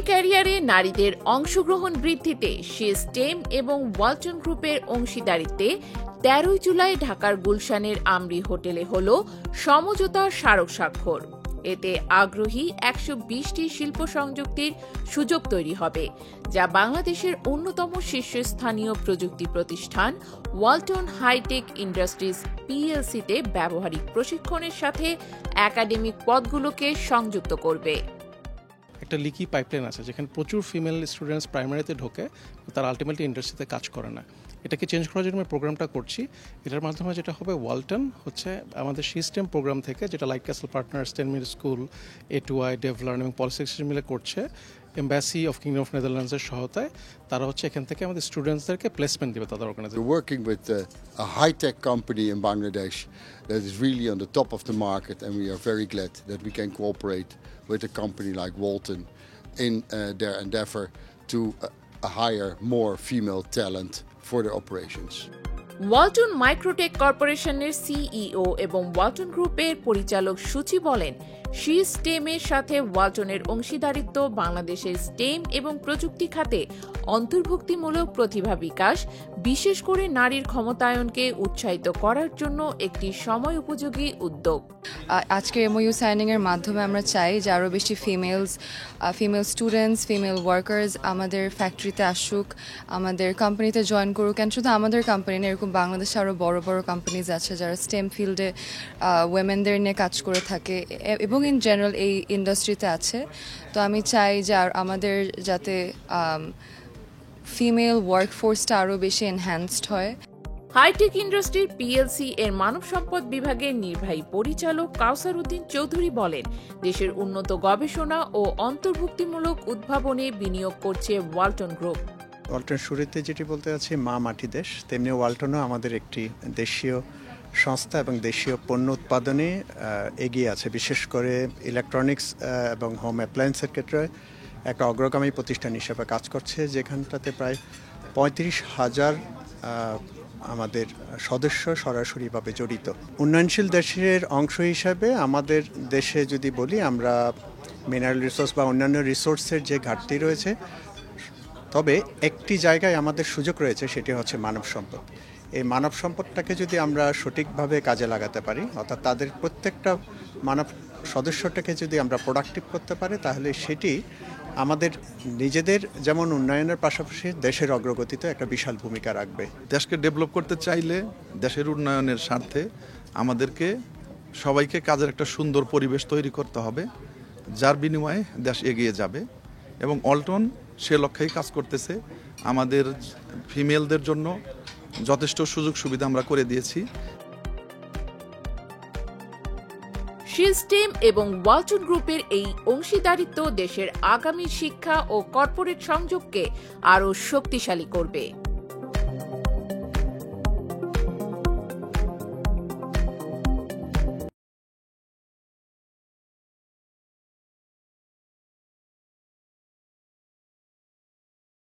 ক্যারিয়ারে নারীদের অংশগ্রহণ বৃদ্ধিতে SheSTEM এবং ওয়ালটন গ্রুপের অংশীদারিত্বে ১৩ জুলাই ঢাকার গুলশানের আমরি হোটেলে হল সমঝোতা স্মারক স্বাক্ষর। এতে আগ্রহী ১২০টি শিল্প সংযুক্তির সুযোগ তৈরি হবে, যা বাংলাদেশের অন্যতম শীর্ষস্থানীয় প্রযুক্তি প্রতিষ্ঠান ওয়ালটন হাইটেক ইন্ডাস্ট্রিজ PLC-তে ব্যবহারিক প্রশিক্ষণের সাথে একাডেমিক পদগুলোকে সংযুক্ত করবে। একটা লিকি পাইপলাইন আছে যেখানে প্রচুর ফিমেল স্টুডেন্টস প্রাইমারিতে ঢোকে, তারা আলটিমেটলি ইন্ডাস্ট্রিতে কাজ করে না। এটাকে চেঞ্জ করার জন্য প্রোগ্রামটা করছি। এটার মাধ্যমে যেটা হবে, ওয়ালটন হচ্ছে আমাদের SheSTEM প্রোগ্রাম থেকে, যেটা light castle partners, 10 minute school, A2I, ডেভলার্ন এবং পলিসিক্স মিলে করছে, এম্বাসি অফ কিংডম অফ নেদারল্যান্ডসের সহায়তায় তারা হচ্ছে এখান থেকে আমাদের স্টুডেন্টসদেরকে প্লেসমেন্ট দেবে তাদের organisation. We're working with a high-tech company in Bangladesh that is really on the top of the market, and we are very glad that we can cooperate with a company like Walton in their endeavor to hire more female talent for their operations. Walton Microtek কর্পোরেশনের CEO এবং ওয়ালটন গ্রুপের পরিচালক সূচি বলেন, SheSTEM-এর সাথে ওয়ালটনের অংশীদারিত্ব বাংলাদেশের STEM এবং প্রযুক্তি খাতে অন্তর্ভুক্তিমূলক প্রতিভা বিকাশ, বিশেষ করে নারীর ক্ষমতায়নকে উৎসাহিত করার জন্য একটি সময় উপযোগী উদ্যোগ। আজকে MOU সাইনিং এর মাধ্যমে আমরা চাই যে আরও বেশি ফিমেল স্টুডেন্টস, ফিমেল ওয়ার্কার্স আমাদের ফ্যাক্টরিতে আসুক, আমাদের কোম্পানিতে জয়েন করুক। কেন শুধু আমাদের কোম্পানি না, এরকম বাংলাদেশে আরও বড় বড় কোম্পানিজ আছে যারা STEM ফিল্ডে ওয়েমেনদের নিয়ে কাজ করে থাকে এবং ইন জেনারেল এই ইন্ডাস্ট্রিতে আছে। তো আমি চাই যে আমাদের যাতে ফিমেল ওয়ার্কফোর্সটা আরও বেশি এনহ্যান্সড হয়। হাইটেক ইন্ডাস্ট্রিজ PLC এর মানব সম্পদ বিভাগের নির্বাহী পরিচালক কাউসার উদ্দিন চৌধুরী বলেন, দেশের উন্নত গবেষণা ও অন্তর্ভুক্তিমূলক উদ্ভাবনে বিনিয়োগ করছে ওয়ালটন গ্রুপ। ওয়ালটন শুরুতে যেটি বলতে আছে মা মাটি দেশ, তেমনি ওয়ালটনও আমাদের একটি দেশীয় সংস্থা এবং দেশীয় পণ্য উৎপাদনে এগিয়ে আছে। বিশেষ করে ইলেকট্রনিক্স এবং হোম অ্যাপ্লায়েন্সের ক্ষেত্রে একটা অগ্রগামী প্রতিষ্ঠান হিসেবে কাজ করছে, যেখানটাতে প্রায় ৩৫,০০০ আমাদের সদস্য সরাসরিভাবে জড়িত। উন্নয়নশীল দেশের অংশ হিসাবে আমাদের দেশে যদি বলি, আমরা মিনারেল রিসোর্স বা অন্যান্য রিসোর্সের যে ঘাটতি রয়েছে, তবে একটি জায়গায় আমাদের সুযোগ রয়েছে, সেটি হচ্ছে মানব সম্পদ। এই মানব সম্পদটাকে যদি আমরা সঠিকভাবে কাজে লাগাতে পারি, অর্থাৎ তাদের প্রত্যেকটা মানব সদস্যটাকে যদি আমরা প্রোডাক্টিভ করতে পারি, তাহলে সেটি আমাদের নিজেদের যেমন উন্নয়নের পাশাপাশি দেশের অগ্রগতিতে একটা বিশাল ভূমিকা রাখবে। দেশকে ডেভেলপ করতে চাইলে দেশের উন্নয়নের স্বার্থে আমাদেরকে সবাইকে কাজের একটা সুন্দর পরিবেশ তৈরি করতে হবে, যার বিনিময়ে দেশ এগিয়ে যাবে। এবং ওয়ালটন সে লক্ষ্যেই কাজ করতেছে। আমাদের ফিমেলদের জন্য যথেষ্ট সুযোগ সুবিধা আমরা করে দিয়েছি। SheSTEM এবং ওয়ালটন গ্রুপের এই অংশীদারিত্ব দেশের আগামী শিক্ষা ও কর্পোরেট সংযোগকে আরও শক্তিশালী করবে।